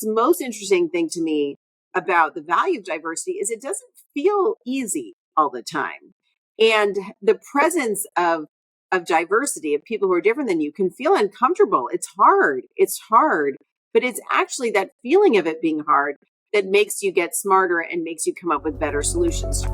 the most interesting thing to me about the value of diversity is it doesn't feel easy all the time. And the presence of diversity, of people who are different than you, can feel uncomfortable. It's hard, but it's actually that feeling of it being hard that makes you get smarter and makes you come up with better solutions.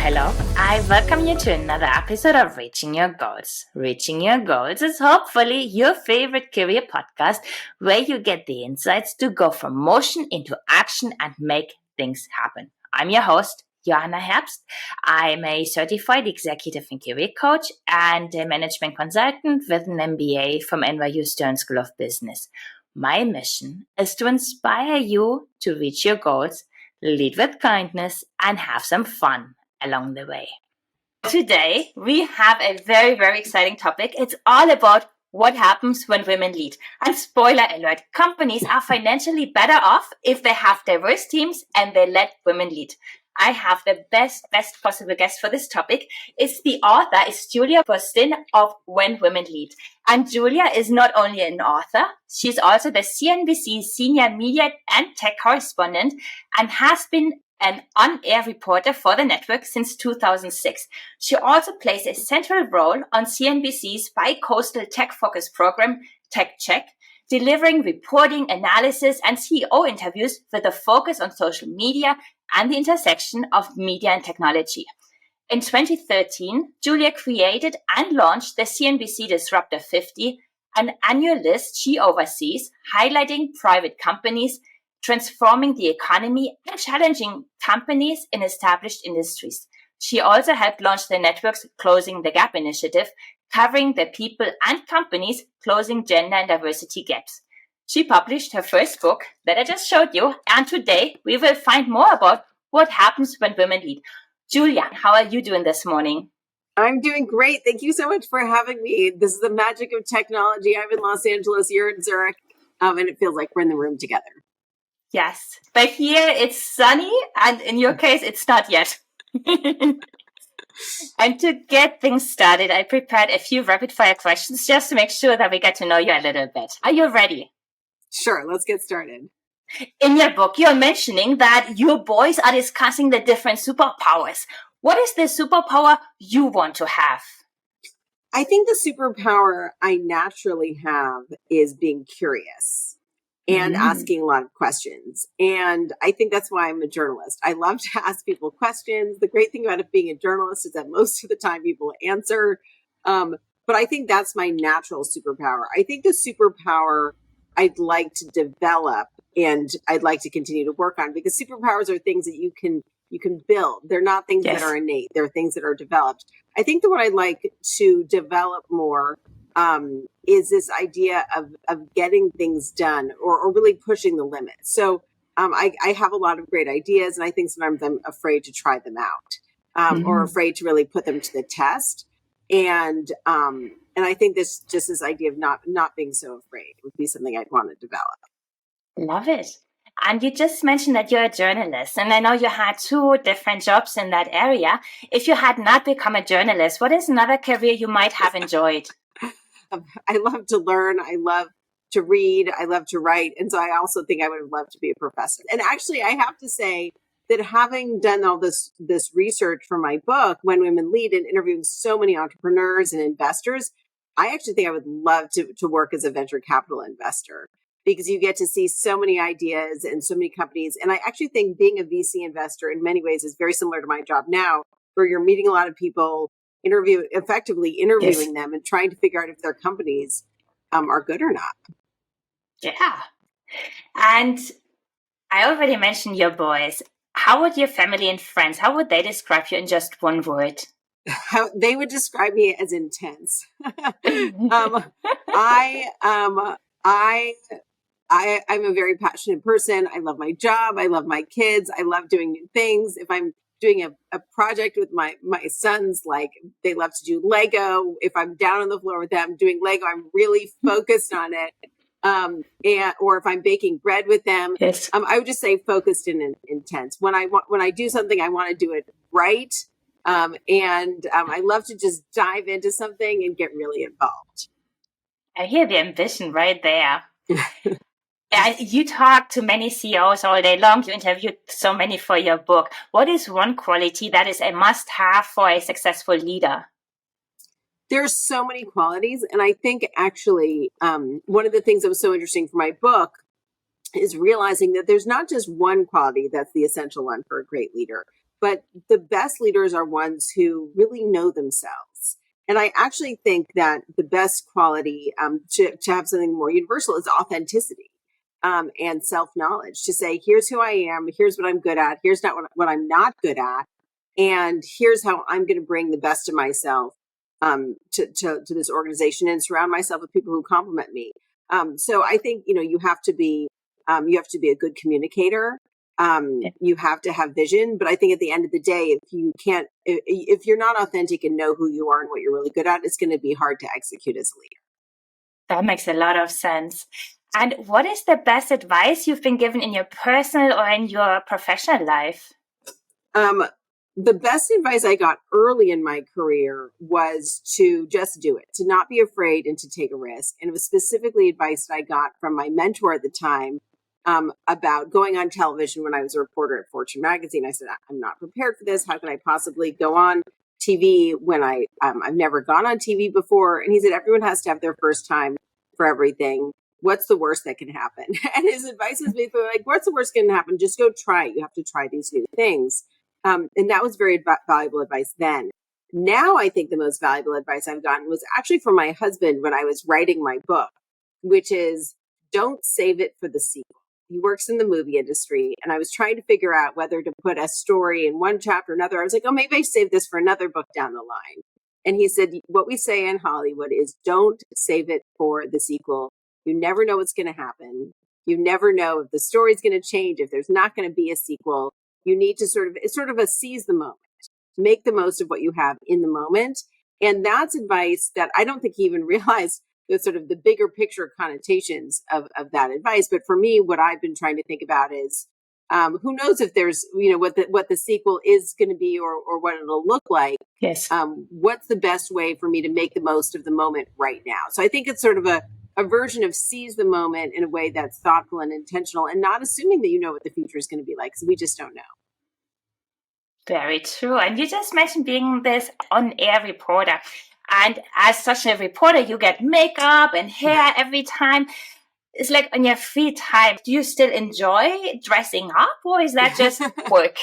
Hello. I welcome you to another episode of Reaching Your Goals. Reaching Your Goals is hopefully your favorite career podcast where you get the insights to go from motion into action and make things happen. I'm your host, Johanna Herbst. I'm a certified executive and career coach and a management consultant with an MBA from NYU Stern School of Business. My mission is to inspire you to reach your goals, lead with kindness, and have some fun along the way. Today, we have a very, very exciting topic. It's all about what happens when women lead. And spoiler alert, companies are financially better off if they have diverse teams and they let women lead. I have the best possible guest for this topic. The author is Julia Boorstin of When Women Lead. And Julia is not only an author, she's also the CNBC senior media and tech correspondent and has been an on-air reporter for the network since 2006. She also plays a central role on CNBC's bi-coastal tech-focused program, Tech Check, delivering reporting, analysis, and CEO interviews with a focus on social media and the intersection of media and technology. In 2013, Julia created and launched the CNBC Disruptor 50, an annual list she oversees, highlighting private companies, transforming the economy, and challenging companies in established industries. She also helped launch the network's Closing the Gap initiative, covering the people and companies closing gender and diversity gaps. She published her first book that I just showed you, and today we will find more about what happens when women lead. Julia, how are you doing this morning? I'm doing great. Thank you so much for having me. This is the magic of technology. I'm in Los Angeles, you're in Zurich, and it feels like we're in the room together. Yes, but here it's sunny, and in your case, it's not yet. And to get things started, I prepared a few rapid-fire questions just to make sure that we get to know you a little bit. Are you ready? Sure, let's get started. In your book, you're mentioning that your boys are discussing the different superpowers. What is the superpower you want to have? I think the superpower I naturally have is being curious and asking a lot of questions. And I think that's why I'm a journalist. I love to ask people questions. The great thing about it being a journalist is that most of the time people answer. But I think that's my natural superpower. I think the superpower I'd like to develop and I'd like to continue to work on, because superpowers are things that you can build. They're not things that are innate. They're things that are developed. I think that what I'd like to develop more is this idea of getting things done or really pushing the limits. So I have a lot of great ideas, and I think sometimes I'm afraid to try them out or afraid to really put them to the test. And I think this idea of not being so afraid would be something I'd want to develop. Love it. And you just mentioned that you're a journalist, and I know you had 2 different jobs in that area. If you had not become a journalist, what is another career you might have enjoyed? I love to learn. I love to read. I love to write. And so I also think I would have loved to be a professor. And actually, I have to say that having done all this research for my book, When Women Lead, and interviewing so many entrepreneurs and investors, I actually think I would love to work as a venture capital investor, because you get to see so many ideas and so many companies. And I actually think being a VC investor in many ways is very similar to my job now, where you're meeting a lot of people, effectively interviewing them and trying to figure out if their companies are good or not. Yeah. And I already mentioned your boys. How would your family and friends, how would they describe you in just one word? How they would describe me as intense. I'm a very passionate person. I love my job. I love my kids. I love doing new things. If I'm doing a project with my sons, like they love to do Lego. If I'm down on the floor with them doing Lego, I'm really focused on it. Or if I'm baking bread with them, I would just say focused and intense. When I do something, I want to do it right. I love to just dive into something and get really involved. I hear the ambition right there. You talk to many CEOs all day long. You interviewed so many for your book. What is one quality that is a must-have for a successful leader? There's so many qualities. And I think actually one of the things that was so interesting for my book is realizing that there's not just one quality that's the essential one for a great leader, but the best leaders are ones who really know themselves. And I actually think that the best quality to have something more universal is authenticity. And self-knowledge, to say, here's who I am, here's what I'm good at, here's not what I'm not good at, and here's how I'm going to bring the best of myself to this organization and surround myself with people who compliment me. So I think, you have to be a good communicator. You have to have vision, but I think at the end of the day, if you're not authentic and know who you are and what you're really good at, it's going to be hard to execute as a leader. That makes a lot of sense. And what is the best advice you've been given in your personal or in your professional life? The best advice I got early in my career was to just do it, to not be afraid and to take a risk. And it was specifically advice that I got from my mentor at the time about going on television when I was a reporter at Fortune magazine. I said, I'm not prepared for this. How can I possibly go on TV when I've never gone on TV before? And he said, everyone has to have their first time for everything. What's the worst that can happen? And his advice was basically like, what's the worst that can happen? Just go try it. You have to try these new things. And that was very valuable advice then. Now, I think the most valuable advice I've gotten was actually from my husband when I was writing my book, which is don't save it for the sequel. He works in the movie industry, and I was trying to figure out whether to put a story in one chapter or another. I was like, oh, maybe I save this for another book down the line. And he said, what we say in Hollywood is don't save it for the sequel. You never know what's going to happen. You never know if the story's going to change, if there's not going to be a sequel. You need to it's sort of a seize the moment, make the most of what you have in the moment. And that's advice that I don't think he even realized the sort of the bigger picture connotations of that advice. But for me, what I've been trying to think about is who knows if there's, what the sequel is going to be or what it'll look like. Yes. What's the best way for me to make the most of the moment right now? So I think it's sort of a version of seize the moment in a way that's thoughtful and intentional and not assuming that you know what the future is going to be like, because we just don't know. Very true. And you just mentioned being this on-air reporter. And as such a reporter, you get makeup and hair every time. It's like on your free time, do you still enjoy dressing up, or is that just work?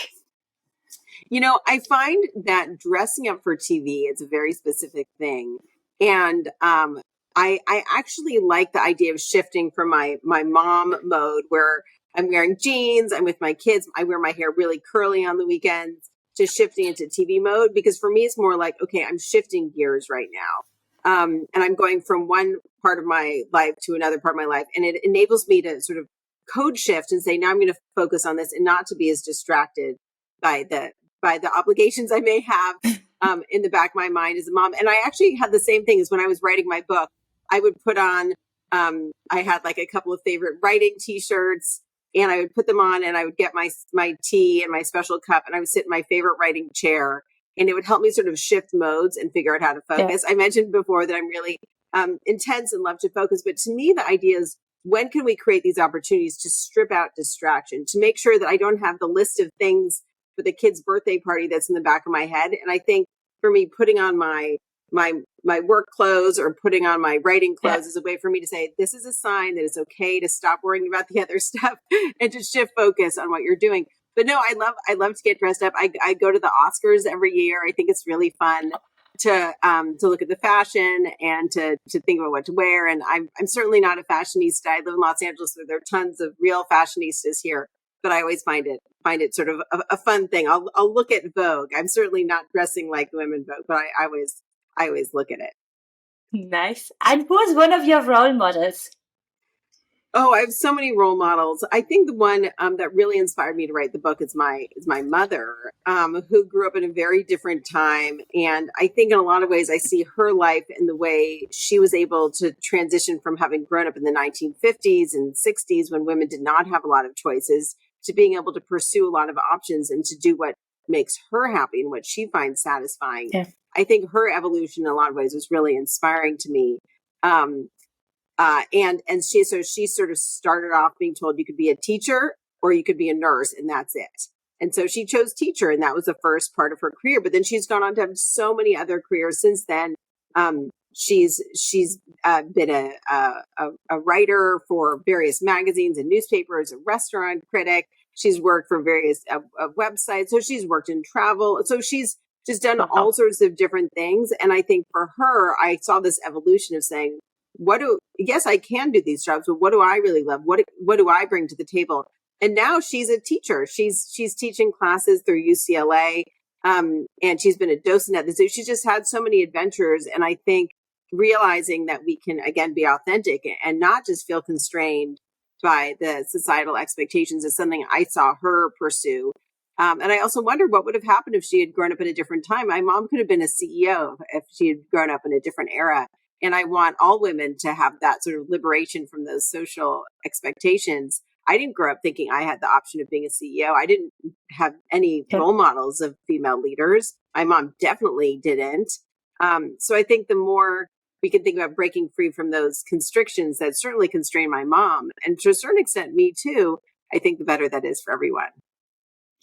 I find that dressing up for TV is a very specific thing. And I actually like the idea of shifting from my mom mode where I'm wearing jeans, I'm with my kids, I wear my hair really curly on the weekends, to shifting into TV mode, because for me, it's more like, okay, I'm shifting gears right now. And I'm going from one part of my life to another part of my life. And it enables me to sort of code shift and say, now I'm going to focus on this and not to be as distracted by the obligations I may have in the back of my mind as a mom. And I actually had the same thing as when I was writing my book. I would put on, I had like a couple of favorite writing t-shirts, and I would put them on and I would get my tea and my special cup, and I would sit in my favorite writing chair, and it would help me sort of shift modes and figure out how to focus. Yeah. I mentioned before that I'm really intense and love to focus, but to me, the idea is, when can we create these opportunities to strip out distraction, to make sure that I don't have the list of things for the kid's birthday party that's in the back of my head? And I think for me, putting on my work clothes or putting on my writing clothes is a way for me to say, this is a sign that it's okay to stop worrying about the other stuff and to shift focus on what you're doing. But no, I love to get dressed up. I go to the Oscars every year. I think it's really fun to look at the fashion and to think about what to wear. And I'm certainly not a fashionista. I live in Los Angeles, so there are tons of real fashionistas here. But I always find it sort of a fun thing. I'll look at Vogue. I'm certainly not dressing like the women Vogue, but I always look at it. Nice. And who is one of your role models? Oh, I have so many role models. I think the one that really inspired me to write the book is my mother, who grew up in a very different time. And I think in a lot of ways, I see her life in the way she was able to transition from having grown up in the 1950s and 60s when women did not have a lot of choices, to being able to pursue a lot of options and to do what makes her happy and what she finds satisfying. Yeah. I think her evolution in a lot of ways was really inspiring to me. And she sort of started off being told you could be a teacher or you could be a nurse, and that's it. And so she chose teacher, and that was the first part of her career. But then she's gone on to have so many other careers since then. She's been a writer for various magazines and newspapers, a restaurant critic. She's worked for various websites. So she's worked in travel. So she's just done all sorts of different things. And I think for her, I saw this evolution of saying, yes, I can do these jobs, but what do I really love? What do I bring to the table? And now she's a teacher. She's teaching classes through UCLA. And she's been a docent at the zoo. She's just had so many adventures. And I think realizing that we can, again, be authentic and not just feel constrained by the societal expectations is something I saw her pursue. And I also wondered what would have happened if she had grown up at a different time. My mom could have been a CEO if she had grown up in a different era. And I want all women to have that sort of liberation from those social expectations. I didn't grow up thinking I had the option of being a CEO. I didn't have any role models of female leaders. My mom definitely didn't. So I think the more we can think about breaking free from those constrictions that certainly constrain my mom, and to a certain extent me too, I think the better that is for everyone.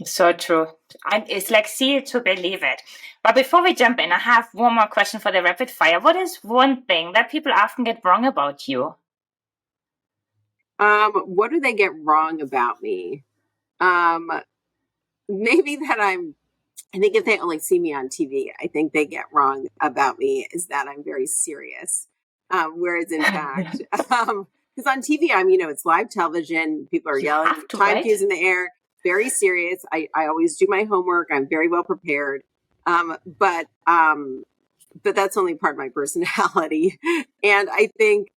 So true. And it's like see it to believe it. But before we jump in, I have one more question for the rapid fire. What is one thing that people often get wrong about you? What do they get wrong about me? Maybe that I think if they only see me on TV, I think they get wrong about me is that I'm very serious. Whereas in fact, because on TV, it's live television. People are yelling, time cues in the air, very serious. I always do my homework. I'm very well prepared. But that's only part of my personality. And I think,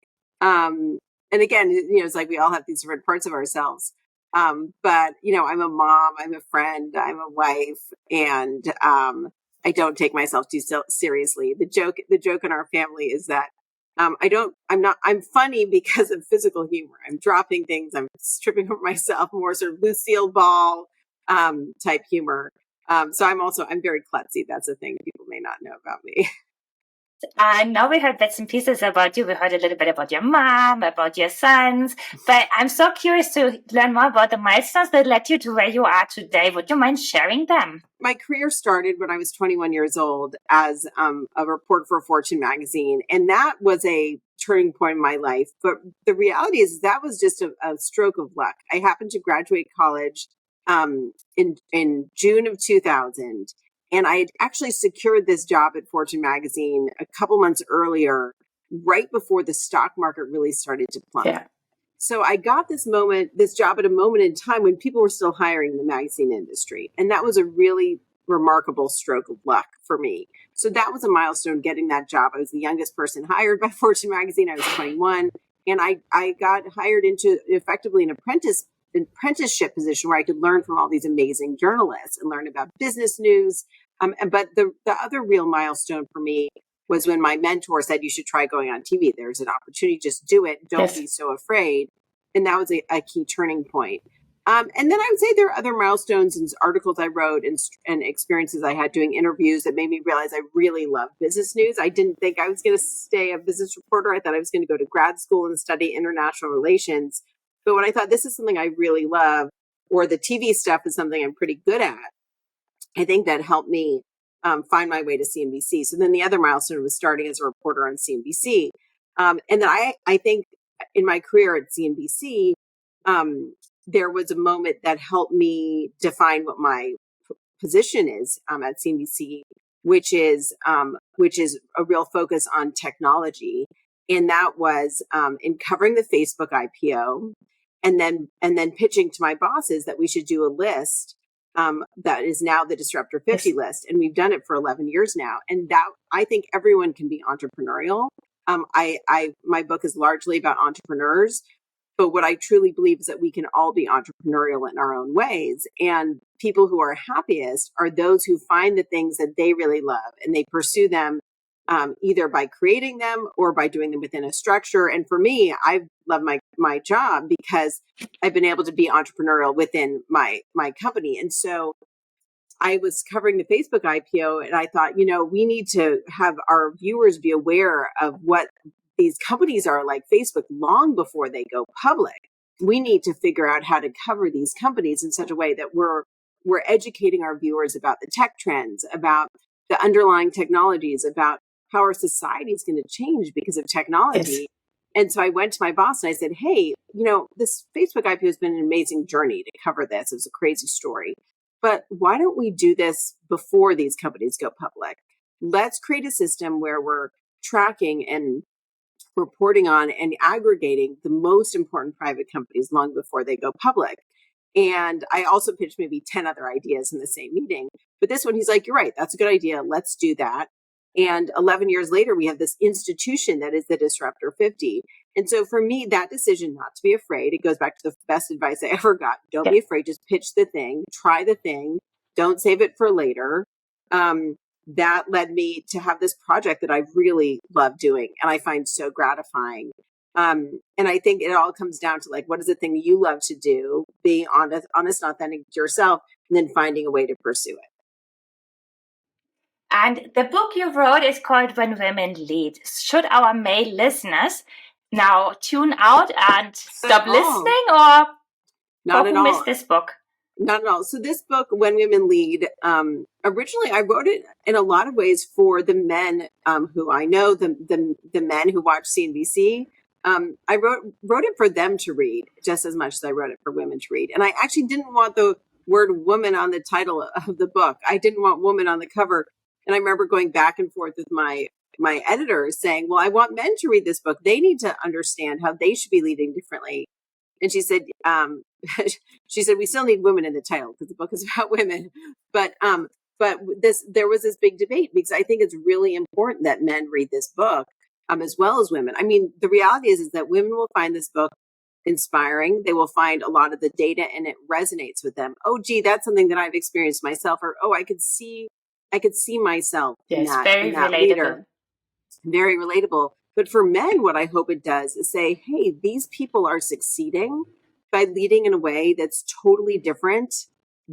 and again, it's like we all have these different parts of ourselves. But I'm a mom, I'm a friend, I'm a wife, and I don't take myself too seriously. The joke in our family is that I'm funny because of physical humor. I'm dropping things, I'm tripping over myself, more sort of Lucille Ball type humor. So I'm very klutzy. That's a thing people may not know about me. Now we heard bits and pieces about you. We heard a little bit about your mom, about your sons, but I'm so curious to learn more about the milestones that led you to where you are today. Would you mind sharing them? My career started when I was 21 years old as a reporter for Fortune magazine, and that was a turning point in my life. But the reality is that was just a stroke of luck. I happened to graduate college in June of 2000. And I had actually secured this job at Fortune magazine a couple months earlier, right before the stock market really started to plummet. Yeah. So I got this job at a moment in time when people were still hiring in the magazine industry. And that was a really remarkable stroke of luck for me. So that was a milestone, getting that job. I was the youngest person hired by Fortune magazine. I was 21. And I got hired into effectively an apprenticeship position where I could learn from all these amazing journalists and learn about business news. But the other real milestone for me was when my mentor said, you should try going on TV. There's an opportunity. Just do it. Don't be so afraid. And that was a key turning point. And then I would say there are other milestones and articles I wrote and experiences I had doing interviews that made me realize I really love business news. I didn't think I was going to stay a business reporter. I thought I was going to go to grad school and study international relations. But when I thought this is something I really love, or the TV stuff is something I'm pretty good at, I think that helped me find my way to CNBC. So then the other milestone was starting as a reporter on CNBC. And then I think in my career at CNBC, there was a moment that helped me define what my position is at CNBC, which is a real focus on technology. And that was in covering the Facebook IPO, and then pitching to my bosses that we should do a list that is now the Disruptor 50 list. And we've done it for 11 years now. And that I think everyone can be entrepreneurial. My book is largely about entrepreneurs, but what I truly believe is that we can all be entrepreneurial in our own ways. And people who are happiest are those who find the things that they really love and they pursue them either by creating them or by doing them within a structure. And for me, I love my job because I've been able to be entrepreneurial within my company. And so I was covering the Facebook IPO, and I thought, we need to have our viewers be aware of what these companies are like Facebook long before they go public. We need to figure out how to cover these companies in such a way that we're educating our viewers about the tech trends, about the underlying technologies, about how our society is going to change because of technology. Yes. And so I went to my boss and I said, hey, this Facebook IPO has been an amazing journey to cover this. It was a crazy story. But why don't we do this before these companies go public? Let's create a system where we're tracking and reporting on and aggregating the most important private companies long before they go public. And I also pitched maybe 10 other ideas in the same meeting. But this one, he's like, you're right, that's a good idea. Let's do that. And 11 years later, we have this institution that is the Disruptor 50. And so for me, that decision not to be afraid, it goes back to the best advice I ever got. Don't be afraid, just pitch the thing, try the thing, don't save it for later. That led me to have this project that I really love doing and I find so gratifying. And I think it all comes down to what is the thing you love to do, being honest, and authentic to yourself, and then finding a way to pursue it. And the book you wrote is called When Women Lead. Should our male listeners now tune out and stop listening, or not at all miss this book? Not at all. So this book, When Women Lead, originally I wrote it in a lot of ways for the men who I know, the men who watch CNBC. I wrote it for them to read just as much as I wrote it for women to read. And I actually didn't want the word woman on the title of the book. I didn't want woman on the cover. And I remember going back and forth with my editors saying, well, I want men to read this book. They need to understand how they should be leading differently. And she said, we still need women in the title because the book is about women. But there was this big debate because I think it's really important that men read this book as well as women. I mean, the reality is that women will find this book inspiring. They will find a lot of the data and it resonates with them. Oh, gee, that's something that I've experienced myself. Or, oh, I could see myself in that, very relatable. Leader. Very relatable. But for men, what I hope it does is say, hey, these people are succeeding by leading in a way that's totally different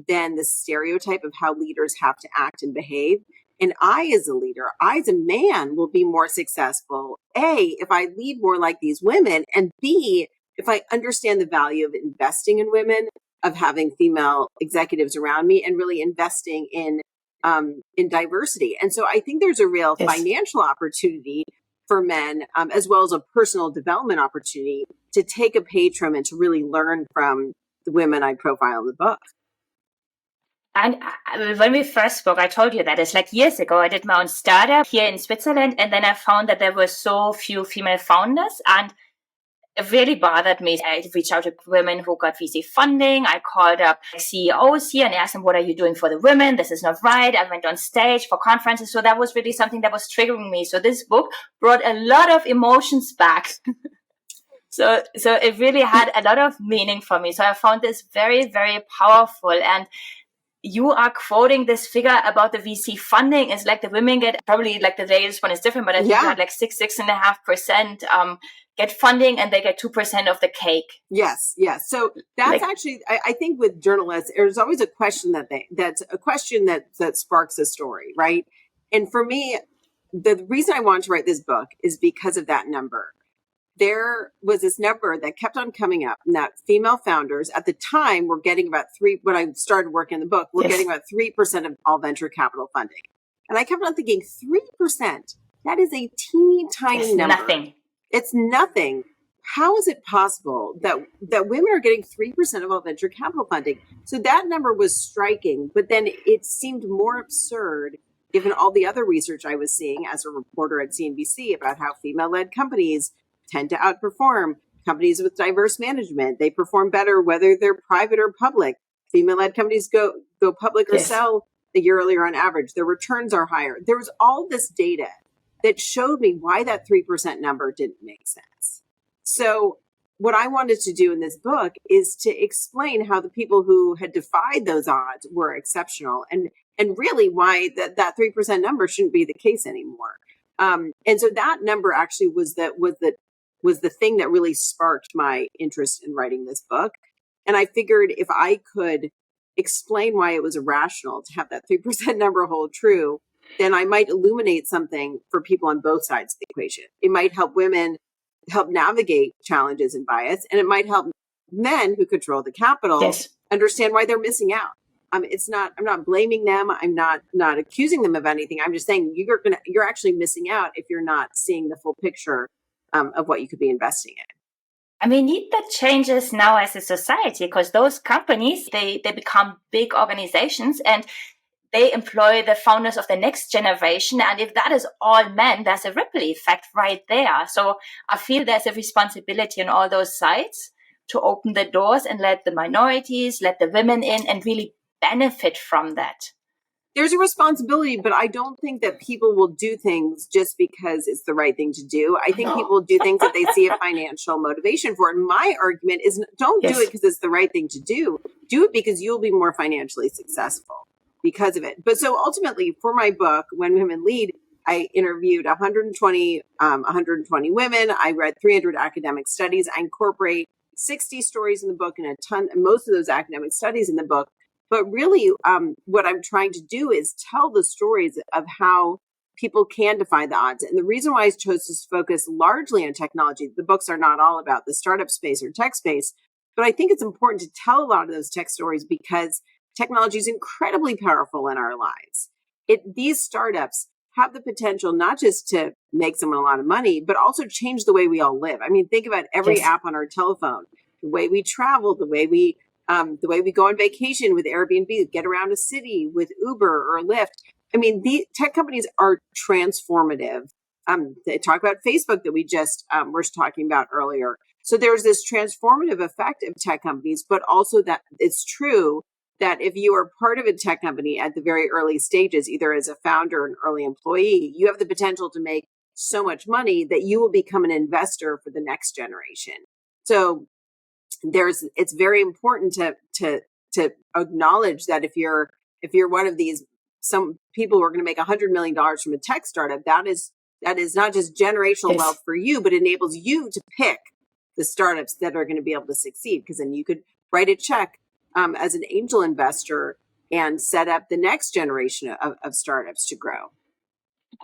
than the stereotype of how leaders have to act and behave. And I, as a leader, I, as a man, will be more successful, A, if I lead more like these women, and B, if I understand the value of investing in women, of having female executives around me, and really investing in diversity. And so I think there's a real financial opportunity for men, as well as a personal development opportunity to take a page from and to really learn from the women I profile in the book. And when we first spoke, I told you that it's years ago, I did my own startup here in Switzerland. And then I found that there were so few female founders, and it really bothered me. I reached out to women who got VC funding. I called up CEOs here and asked them, what are you doing for the women? This is not right. I went on stage for conferences. So that was really something that was triggering me. So this book brought a lot of emotions back. So it really had a lot of meaning for me. So I found this very, very powerful. And you are quoting this figure about the VC funding. It's the women get, probably the latest one is different, but I think had 6.5% get funding, and they get 2% of the cake. Yes. So that's actually, I think with journalists, there's always a question that sparks a story, right? And for me, the reason I wanted to write this book is because of that number. There was this number that kept on coming up, and that female founders at the time were getting about when I started working in the book, we're getting about 3% of all venture capital funding. And I kept on thinking, 3%, that is a teeny tiny number. Nothing. It's nothing. How is it possible that women are getting 3% of all venture capital funding? So that number was striking, but then it seemed more absurd given all the other research I was seeing as a reporter at CNBC about how female-led companies tend to outperform companies with diverse management. They perform better whether they're private or public. Female-led companies go public or sell a year earlier on average. Their returns are higher. There was all this data that showed me why that 3% number didn't make sense. So what I wanted to do in this book is to explain how the people who had defied those odds were exceptional, and really why that 3% number shouldn't be the case anymore. And so that number actually was the thing that really sparked my interest in writing this book. And I figured if I could explain why it was irrational to have that 3% number hold true, then I might illuminate something for people on both sides of the equation. It might help women help navigate challenges and bias, and it might help men who control the capital understand why they're missing out. I'm not blaming them. I'm not accusing them of anything. I'm just saying you're actually missing out if you're not seeing the full picture of what you could be investing in. And we need that changes now as a society, because those companies, they become big organizations and they employ the founders of the next generation. And if that is all men, there's a ripple effect right there. So I feel there's a responsibility on all those sides to open the doors and let the minorities, let the women in and really benefit from that. There's a responsibility, but I don't think that people will do things just because it's the right thing to do. I think people do things that they see a financial motivation for. And my argument is don't do it because it's the right thing to do. Do it because you'll be more financially successful because of it. But so ultimately for my book, When Women Lead, I interviewed 120 women. I read 300 academic studies. I incorporate 60 stories in the book and most of those academic studies in the book. But really, what I'm trying to do is tell the stories of how people can defy the odds. And the reason why I chose to focus largely on technology, the books are not all about the startup space or tech space, but I think it's important to tell a lot of those tech stories because technology is incredibly powerful in our lives. These startups have the potential not just to make someone a lot of money, but also change the way we all live. I mean, think about every app on our telephone, the way we travel, the way we go on vacation with Airbnb, get around a city with Uber or Lyft. I mean, the tech companies are transformative. They talk about Facebook that we just were talking about earlier. So there's this transformative effect of tech companies, but also that it's true that if you are part of a tech company at the very early stages, either as a founder or an early employee, you have the potential to make so much money that you will become an investor for the next generation. So it's very important to acknowledge that if you're one of these, some people who are going to make $100 million from a tech startup, that is not just generational wealth for you, but enables you to pick the startups that are going to be able to succeed. Because then you could write a check as an angel investor and set up the next generation of startups to grow.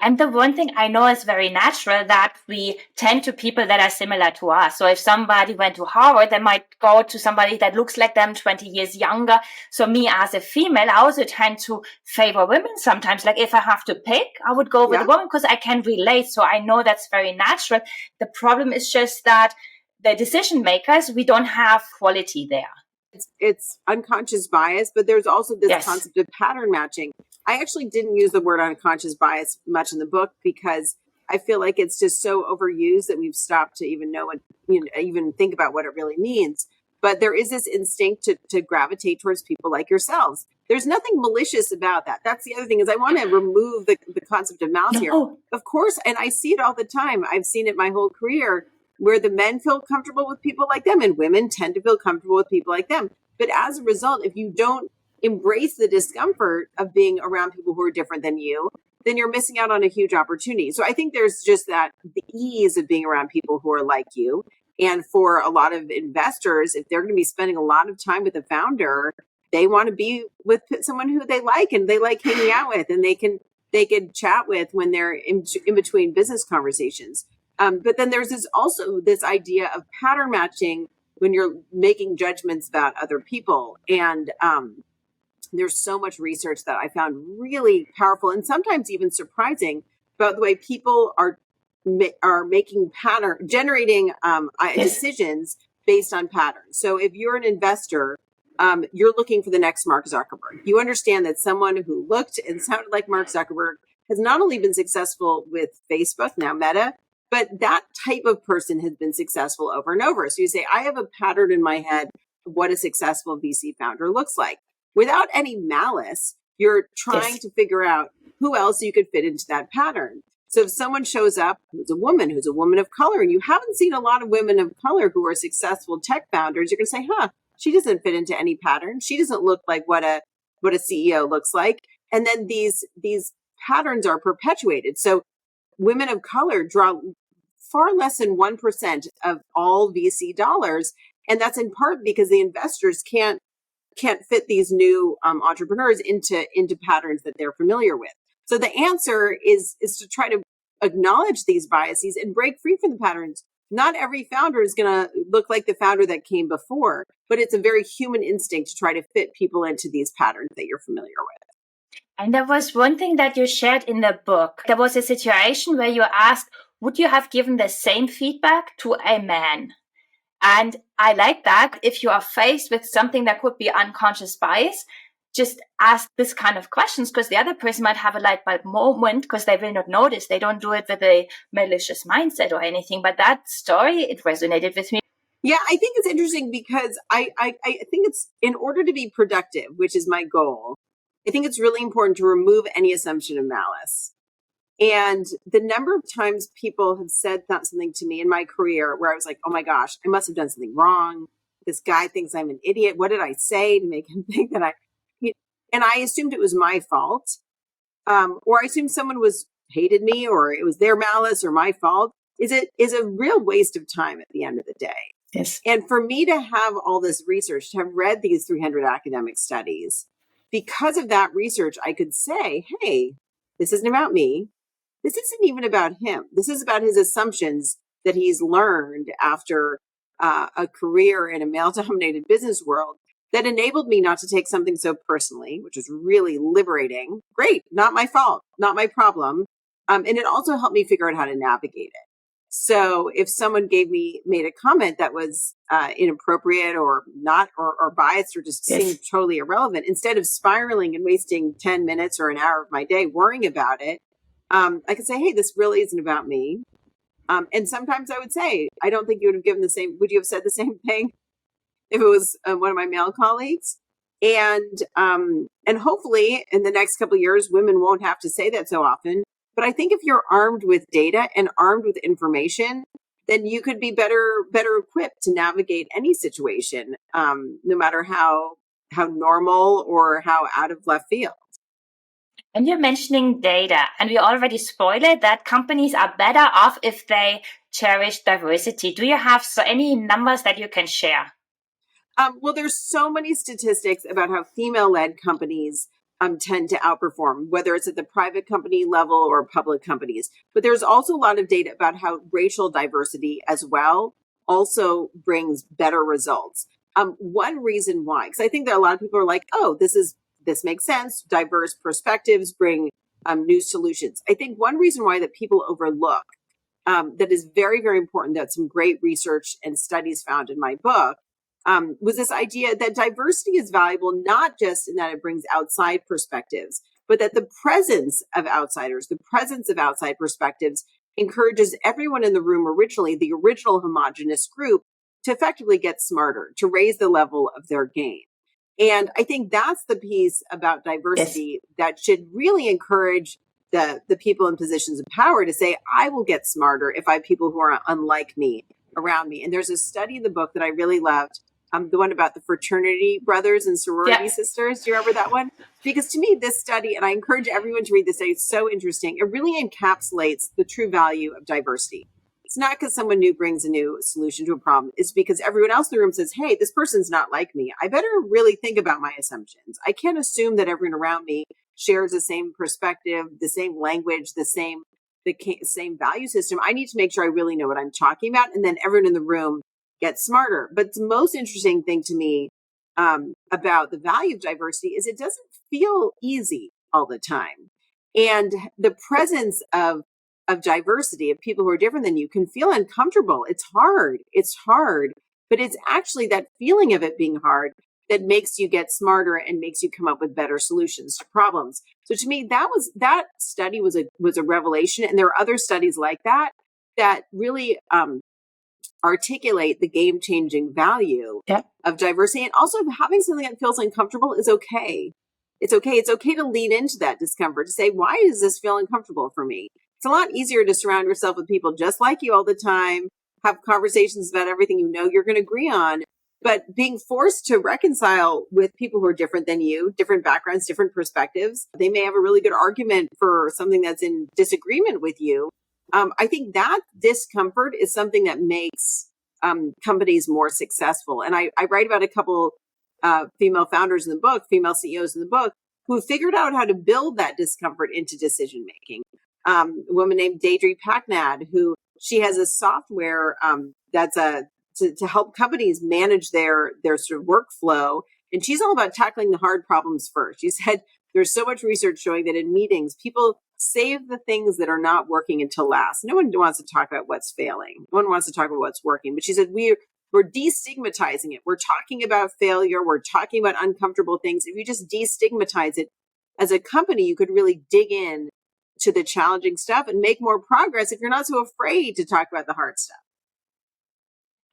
And the one thing I know is very natural that we tend to people that are similar to us. So if somebody went to Harvard, they might go to somebody that looks like them 20 years younger. So me as a female, I also tend to favor women sometimes. Like if I have to pick, I would go with a woman because I can relate. So I know that's very natural. The problem is just that the decision makers, we don't have quality there. It's unconscious bias, but there's also this concept of pattern matching. I actually didn't use the word unconscious bias much in the book because I feel like it's just so overused that we've stopped to even know what, even think about what it really means. But there is this instinct to gravitate towards people like yourselves. There's nothing malicious about that. That's the other thing is I want to remove the concept of malice here. Of course, and I see it all the time. I've seen it my whole career where the men feel comfortable with people like them and women tend to feel comfortable with people like them. But as a result, if you don't embrace the discomfort of being around people who are different than you, then you're missing out on a huge opportunity. So I think there's just the ease of being around people who are like you. And for a lot of investors, if they're going to be spending a lot of time with a founder, they want to be with someone who they like and they like hanging out with and they can chat with when they're in between business conversations. But then there's also this idea of pattern matching when you're making judgments about other people. And there's so much research that I found really powerful and sometimes even surprising about the way people are making generating decisions based on patterns. So if you're an investor, you're looking for the next Mark Zuckerberg. You understand that someone who looked and sounded like Mark Zuckerberg has not only been successful with Facebook, now Meta, but that type of person has been successful over and over. So you say, I have a pattern in my head of what a successful VC founder looks like. Without any malice, you're trying to figure out who else you could fit into that pattern. So if someone shows up who's a woman of color, and you haven't seen a lot of women of color who are successful tech founders, you're going to say, she doesn't fit into any pattern. She doesn't look like what a CEO looks like. And then these patterns are perpetuated. So women of color draw far less than 1% of all VC dollars. And that's in part because the investors can't can't fit these new entrepreneurs into patterns that they're familiar with. So the answer is to try to acknowledge these biases and break free from the patterns. Not every founder is going to look like the founder that came before, but it's a very human instinct to try to fit people into these patterns that you're familiar with. And there was one thing that you shared in the book. There was a situation where you asked, would you have given the same feedback to a man? And I like that. If you are faced with something that could be unconscious bias, just ask this kind of questions, because the other person might have a light bulb moment because they will not notice. They don't do it with a malicious mindset or anything. But that story, it resonated with me. Yeah, I think it's interesting because I think it's, in order to be productive, which is my goal, I think it's really important to remove any assumption of malice. And the number of times people have said something to me in my career where I was like, oh my gosh, I must have done something wrong. This guy thinks I'm an idiot. What did I say to make him think that and I assumed it was my fault. Or I assumed someone hated me, or it was their malice or my fault. Is a real waste of time at the end of the day. Yes. And for me to have all this research, to have read these 300 academic studies, because of that research, I could say, hey, this isn't about me. This isn't even about him. This is about his assumptions that he's learned after a career in a male-dominated business world that enabled me not to take something so personally, which was really liberating. Great, not my fault, not my problem. And it also helped me figure out how to navigate it. So if someone made a comment that was inappropriate or not, or biased, or just seemed totally irrelevant, instead of spiraling and wasting 10 minutes or an hour of my day worrying about it, I could say, hey, this really isn't about me. And sometimes I would say, I don't think you would have given would you have said the same thing if it was one of my male colleagues? And hopefully in the next couple of years, women won't have to say that so often. But I think if you're armed with data and armed with information, then you could be better equipped to navigate any situation, no matter how normal or how out of left field. And you're mentioning data, and we already spoiled that companies are better off if they cherish diversity. Do you have any numbers that you can share? Well, there's so many statistics about how female-led companies tend to outperform, whether it's at the private company level or public companies. But there's also a lot of data about how racial diversity as well also brings better results. One reason why, because I think that a lot of people are like, oh, this makes sense. Diverse perspectives bring new solutions. I think one reason why that people overlook that is very, very important, that some great research and studies found in my book, was this idea that diversity is valuable, not just in that it brings outside perspectives, but that the presence of outsiders, the presence of outside perspectives encourages everyone in the room originally, the original homogenous group, to effectively get smarter, to raise the level of their game. And I think that's the piece about diversity that should really encourage the people in positions of power to say, I will get smarter if I have people who are unlike me around me. And there's a study in the book that I really loved, the one about the fraternity brothers and sorority sisters. Do you remember that one? Because to me, this study, and I encourage everyone to read this study, it's so interesting. It really encapsulates the true value of diversity. It's not because someone new brings a new solution to a problem. It's because everyone else in the room says, hey, this person's not like me. I better really think about my assumptions. I can't assume that everyone around me shares the same perspective, the same language, the same value system. I need to make sure I really know what I'm talking about. And then everyone in the room gets smarter. But the most interesting thing to me about the value of diversity is it doesn't feel easy all the time. And the presence of diversity, of people who are different than you, can feel uncomfortable. It's hard, but it's actually that feeling of it being hard that makes you get smarter and makes you come up with better solutions to problems. So to me, that study was a revelation. And there are other studies like that really articulate the game-changing value of diversity. And also having something that feels uncomfortable is okay. It's okay. It's okay to lean into that discomfort, to say, why does this feel uncomfortable for me? It's a lot easier to surround yourself with people just like you all the time, have conversations about everything you know you're going to agree on. But being forced to reconcile with people who are different than you, different backgrounds, different perspectives, they may have a really good argument for something that's in disagreement with you. I think that discomfort is something that makes companies more successful. And I write about a couple female founders in the book, female CEOs in the book, who figured out how to build that discomfort into decision making. A woman named Deidre Packnad, who she has a software that's to help companies manage their sort of workflow. And she's all about tackling the hard problems first. She said there's so much research showing that in meetings, people save the things that are not working until last. No one wants to talk about what's failing. No one wants to talk about what's working. But she said we're destigmatizing it. We're talking about failure. We're talking about uncomfortable things. If you just destigmatize it as a company, you could really dig in to the challenging stuff and make more progress if you're not so afraid to talk about the hard stuff.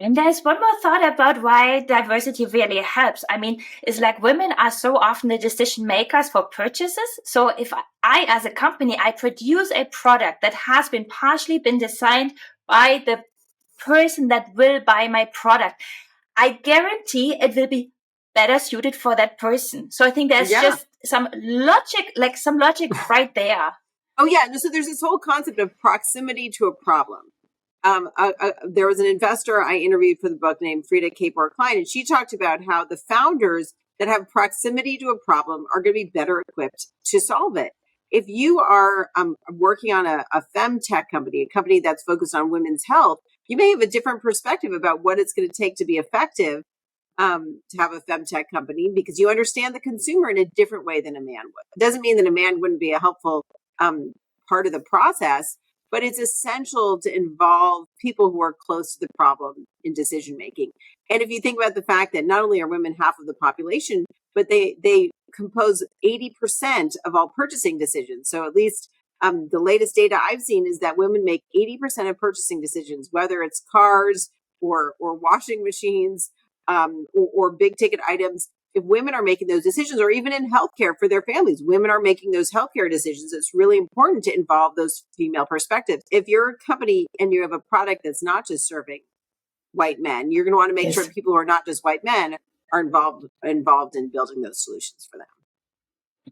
And there's one more thought about why diversity really helps. I mean, it's like women are so often the decision makers for purchases. So if I, as a company, I produce a product that has been partially been designed by the person that will buy my product, I guarantee it will be better suited for that person. So I think there's just some logic right there. Oh, yeah. So there's this whole concept of proximity to a problem. There was an investor I interviewed for the book named Frida Kapor-Klein, and she talked about how the founders that have proximity to a problem are going to be better equipped to solve it. If you are working on a femtech company, a company that's focused on women's health, you may have a different perspective about what it's going to take to be effective to have a femtech company, because you understand the consumer in a different way than a man would. It doesn't mean that a man wouldn't be a helpful part of the process, but it's essential to involve people who are close to the problem in decision making. And if you think about the fact that not only are women half of the population, but they compose 80% of all purchasing decisions. So at least the latest data I've seen is that women make 80% of purchasing decisions, whether it's cars or washing machines or big ticket items. If women are making those decisions, or even in healthcare for their families, women are making those healthcare decisions, it's really important to involve those female perspectives. If you're a company and you have a product that's not just serving white men, you're going to want to make sure people who are not just white men are involved in building those solutions for them.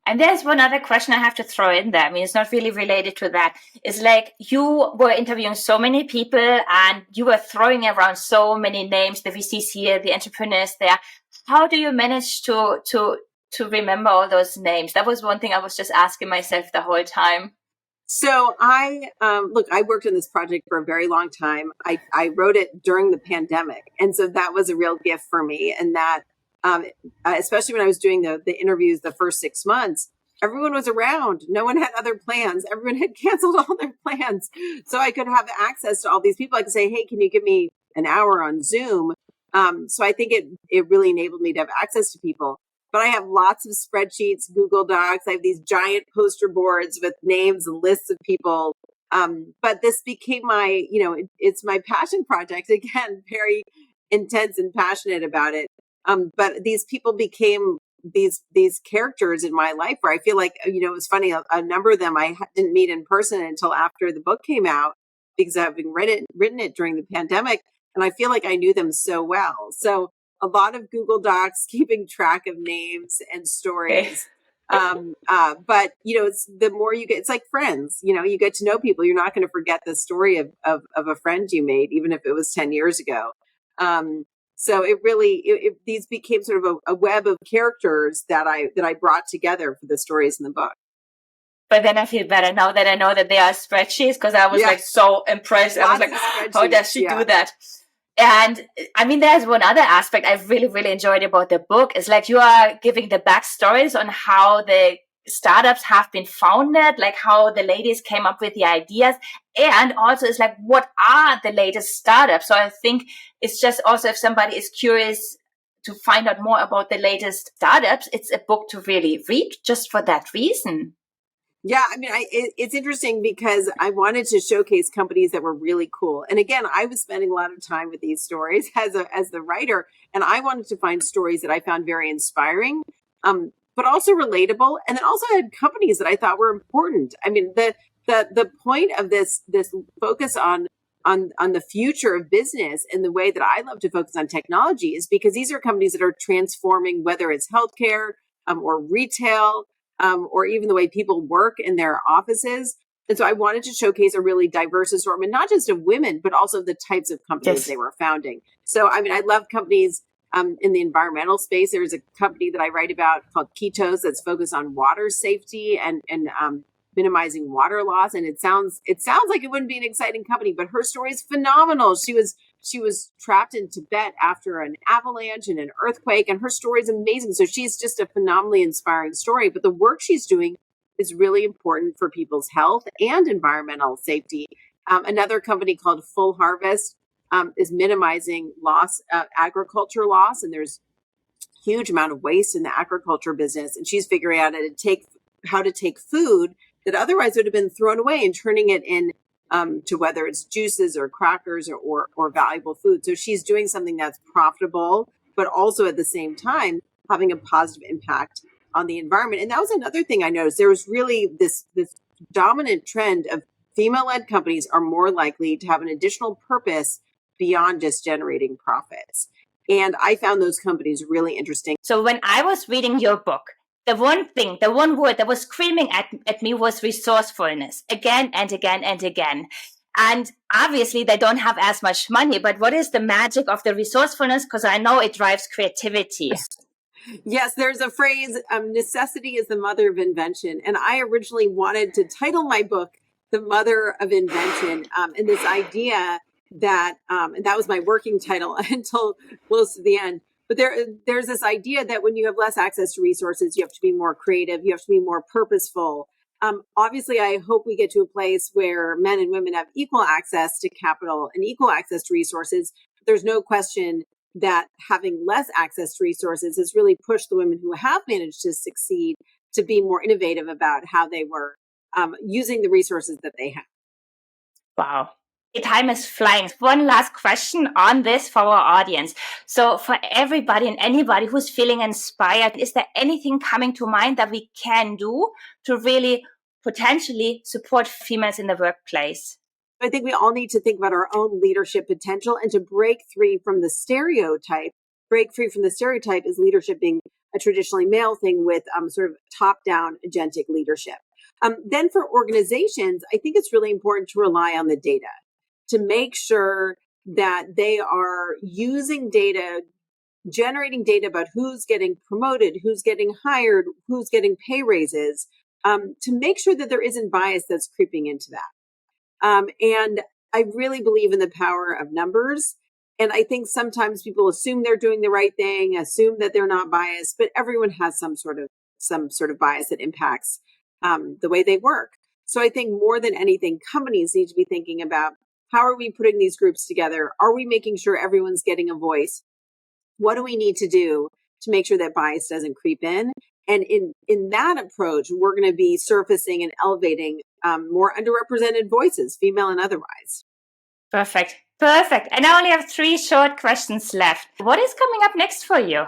And there's one other question I have to throw in there. I mean, it's not really related to that. It's like you were interviewing so many people and you were throwing around so many names, the VCs here, the entrepreneurs there. How do you manage to remember all those names? That was one thing I was just asking myself the whole time. So I worked on this project for a very long time. I wrote it during the pandemic. And so that was a real gift for me. And that, especially when I was doing the interviews the first 6 months, everyone was around. No one had other plans. Everyone had canceled all their plans. So I could have access to all these people. I could say, hey, can you give me an hour on Zoom? So I think it really enabled me to have access to people. But I have lots of spreadsheets, Google Docs. I have these giant poster boards with names and lists of people. But this became my, it's my passion project. Again, very intense and passionate about it. But these people became these characters in my life where I feel like, it was funny. A number of them I didn't meet in person until after the book came out, because having written it during the pandemic. And I feel like I knew them so well. So a lot of Google Docs, keeping track of names and stories. But, it's the more you get, it's like friends, you get to know people. You're not going to forget the story of a friend you made, even if it was 10 years ago. So it really, these became sort of a web of characters that I brought together for the stories in the book. But then I feel better now that I know that they are spreadsheets, because I was so impressed. I was like, how does she do that? And I mean, there's one other aspect I really, really enjoyed about the book is like you are giving the backstories on how the startups have been founded, like how the ladies came up with the ideas. And also it's like, what are the latest startups? So I think it's just also if somebody is curious to find out more about the latest startups, it's a book to really read just for that reason. Yeah, I mean, it's interesting because I wanted to showcase companies that were really cool. And again, I was spending a lot of time with these stories as the writer, and I wanted to find stories that I found very inspiring, but also relatable, and then also had companies that I thought were important. I mean, the point of this focus on the future of business and the way that I love to focus on technology is because these are companies that are transforming, whether it's healthcare or retail. Or even the way people work in their offices. And so I wanted to showcase a really diverse assortment, not just of women, but also the types of companies they were founding. So, I mean, I love companies In the environmental space, there's a company that I write about called Ketos that's focused on water safety and minimizing water loss. And it sounds like it wouldn't be an exciting company, but her story is phenomenal. She was trapped in Tibet after an avalanche and an earthquake, and her story is amazing. So she's just a phenomenally inspiring story. But the work she's doing is really important for people's health and environmental safety. Another company called Full Harvest is minimizing agriculture loss, and there's a huge amount of waste in the agriculture business. And she's figuring out how to take food that otherwise would have been thrown away and turning it in to whether it's juices or crackers or valuable food. So she's doing something that's profitable, but also at the same time having a positive impact on the environment. And that was another thing I noticed. There was really this dominant trend of female-led companies are more likely to have an additional purpose beyond just generating profits. And I found those companies really interesting. So when I was reading your book, the one word that was screaming at me was resourcefulness, again and again and again. And obviously they don't have as much money, but what is the magic of the resourcefulness? Because I know it drives creativity. Yes, there's a phrase, necessity is the mother of invention. And I originally wanted to title my book, The Mother of Invention. And this idea that, and that was my working title until close to the end. But there's this idea that when you have less access to resources, you have to be more creative, you have to be more purposeful. Obviously, I hope we get to a place where men and women have equal access to capital and equal access to resources. There's no question that having less access to resources has really pushed the women who have managed to succeed to be more innovative about how they were using the resources that they have. Wow. Time is flying. One last question on this for our audience. So for everybody and anybody who's feeling inspired, is there anything coming to mind that we can do to really potentially support females in the workplace? I think we all need to think about our own leadership potential and to break free from the stereotype. Break free from the stereotype is leadership being a traditionally male thing with sort of top-down agentic leadership. Then for organizations, I think it's really important to rely on the data to make sure that they are using data, generating data about who's getting promoted, who's getting hired, who's getting pay raises, to make sure that there isn't bias that's creeping into that. And I really believe in the power of numbers. And I think sometimes people assume they're doing the right thing, assume that they're not biased, but everyone has some sort of bias that impacts the way they work. So I think more than anything, companies need to be thinking about, how are we putting these groups together? Are we making sure everyone's getting a voice? What do we need to do to make sure that bias doesn't creep in? And in that approach, we're going to be surfacing and elevating more underrepresented voices, female and otherwise. Perfect. And I only have 3 short questions left. What is coming up next for you?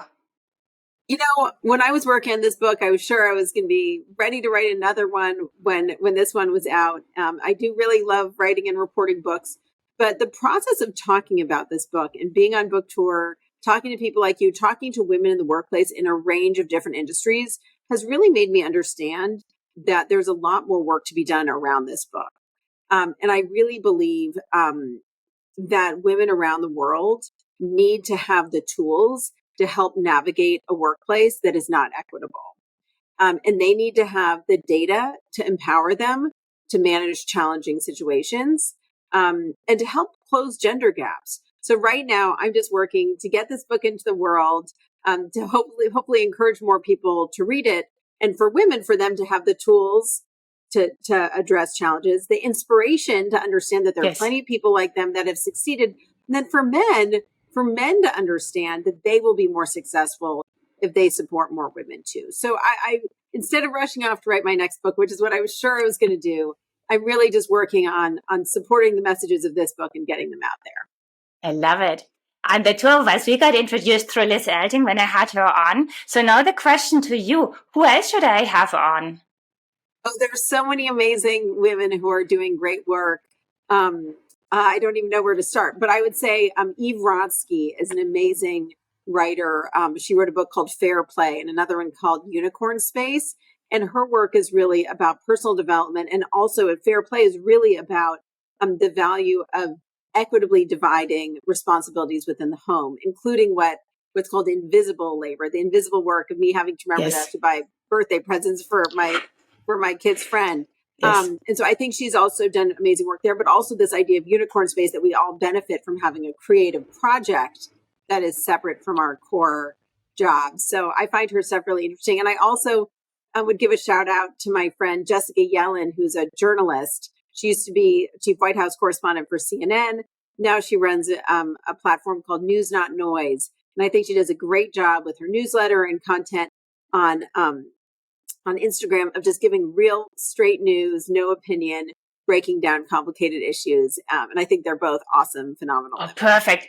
You know, when I was working on this book, I was sure I was going to be ready to write another one when this one was out. I do really love writing and reporting books, but the process of talking about this book and being on book tour, talking to people like you, talking to women in the workplace in a range of different industries has really made me understand that there's a lot more work to be done around this book. And I really believe that women around the world need to have the tools to help navigate a workplace that is not equitable. And they need to have the data to empower them to manage challenging situations and to help close gender gaps. So right now, I'm just working to get this book into the world, to hopefully encourage more people to read it. And for women, for them to have the tools to address challenges, the inspiration to understand that there are plenty of people like them that have succeeded. And then for men to understand that they will be more successful if they support more women too. So I instead of rushing off to write my next book, which is what I was sure I was going to do, I'm really just working on supporting the messages of this book and getting them out there. I love it. And the 2 of us, we got introduced through Liz Elting when I had her on. So now the question to you, who else should I have on? Oh, there's so many amazing women who are doing great work. I don't even know where to start, but I would say Eve Rodsky is an amazing writer. She wrote a book called Fair Play and another one called Unicorn Space. And her work is really about personal development. And also Fair Play is really about the value of equitably dividing responsibilities within the home, including what what's called invisible labor, the invisible work of me having to remember to buy birthday presents for my kid's friend. Yes. And so I think she's also done amazing work there, but also this idea of unicorn space, that we all benefit from having a creative project that is separate from our core jobs. So I find her stuff really interesting. And I also would give a shout out to my friend Jessica Yellen, who's a journalist. She used to be chief White House correspondent for CNN. Now she runs a platform called News Not Noise. And I think she does a great job with her newsletter and content on Instagram of just giving real straight news, no opinion, breaking down complicated issues. And I think they're both awesome, phenomenal. Oh, perfect.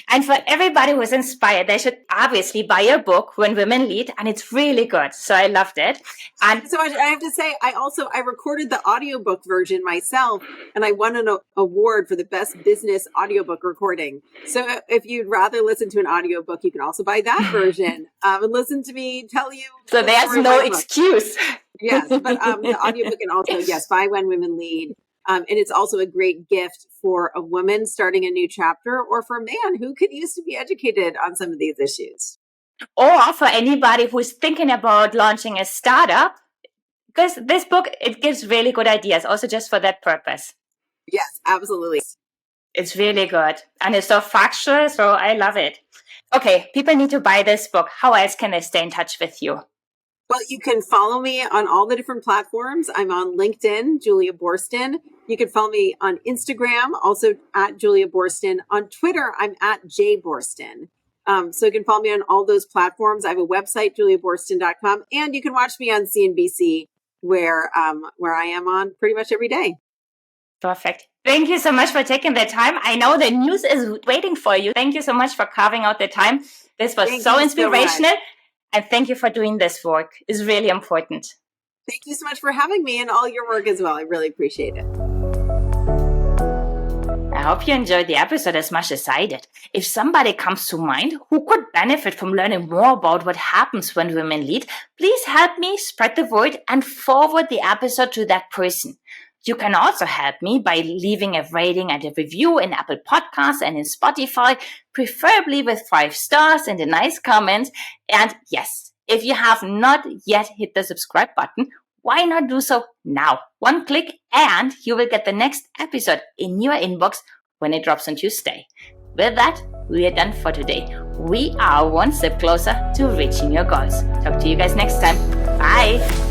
And for everybody who is inspired, they should obviously buy your book, When Women Lead, and it's really good. So I loved it. And so I have to say, I recorded the audiobook version myself, and I won an award for the best business audiobook recording. So if you'd rather listen to an audiobook, you can also buy that version and listen to me tell you. So there's no excuse. Yes, but the audiobook can also, buy When Women Lead. And it's also a great gift for a woman starting a new chapter, or for a man who could use to be educated on some of these issues. Or for anybody who's thinking about launching a startup, because this book, it gives really good ideas, also just for that purpose. Yes, absolutely. It's really good. And it's so factual, so I love it. Okay, people need to buy this book. How else can they stay in touch with you? Well, you can follow me on all the different platforms. I'm on LinkedIn, Julia Boorstin. You can follow me on Instagram, also at Julia Boorstin. On Twitter, I'm at jboorstin. So you can follow me on all those platforms. I have a website, juliaboorstin.com, and you can watch me on CNBC, where I am on pretty much every day. Perfect. Thank you so much for taking the time. I know the news is waiting for you. Thank you so much for carving out the time. This was so inspirational. And thank you for doing this work. It's really important. Thank you so much for having me, and all your work as well. I really appreciate it. I hope you enjoyed the episode as much as I did. If somebody comes to mind who could benefit from learning more about what happens when women lead, please help me spread the word and forward the episode to that person. You can also help me by leaving a rating and a review in Apple Podcasts and in Spotify, preferably with 5 stars and a nice comment. And yes, if you have not yet hit the subscribe button, why not do so now? One click and you will get the next episode in your inbox when it drops on Tuesday. With that, we are done for today. We are one step closer to reaching your goals. Talk to you guys next time. Bye.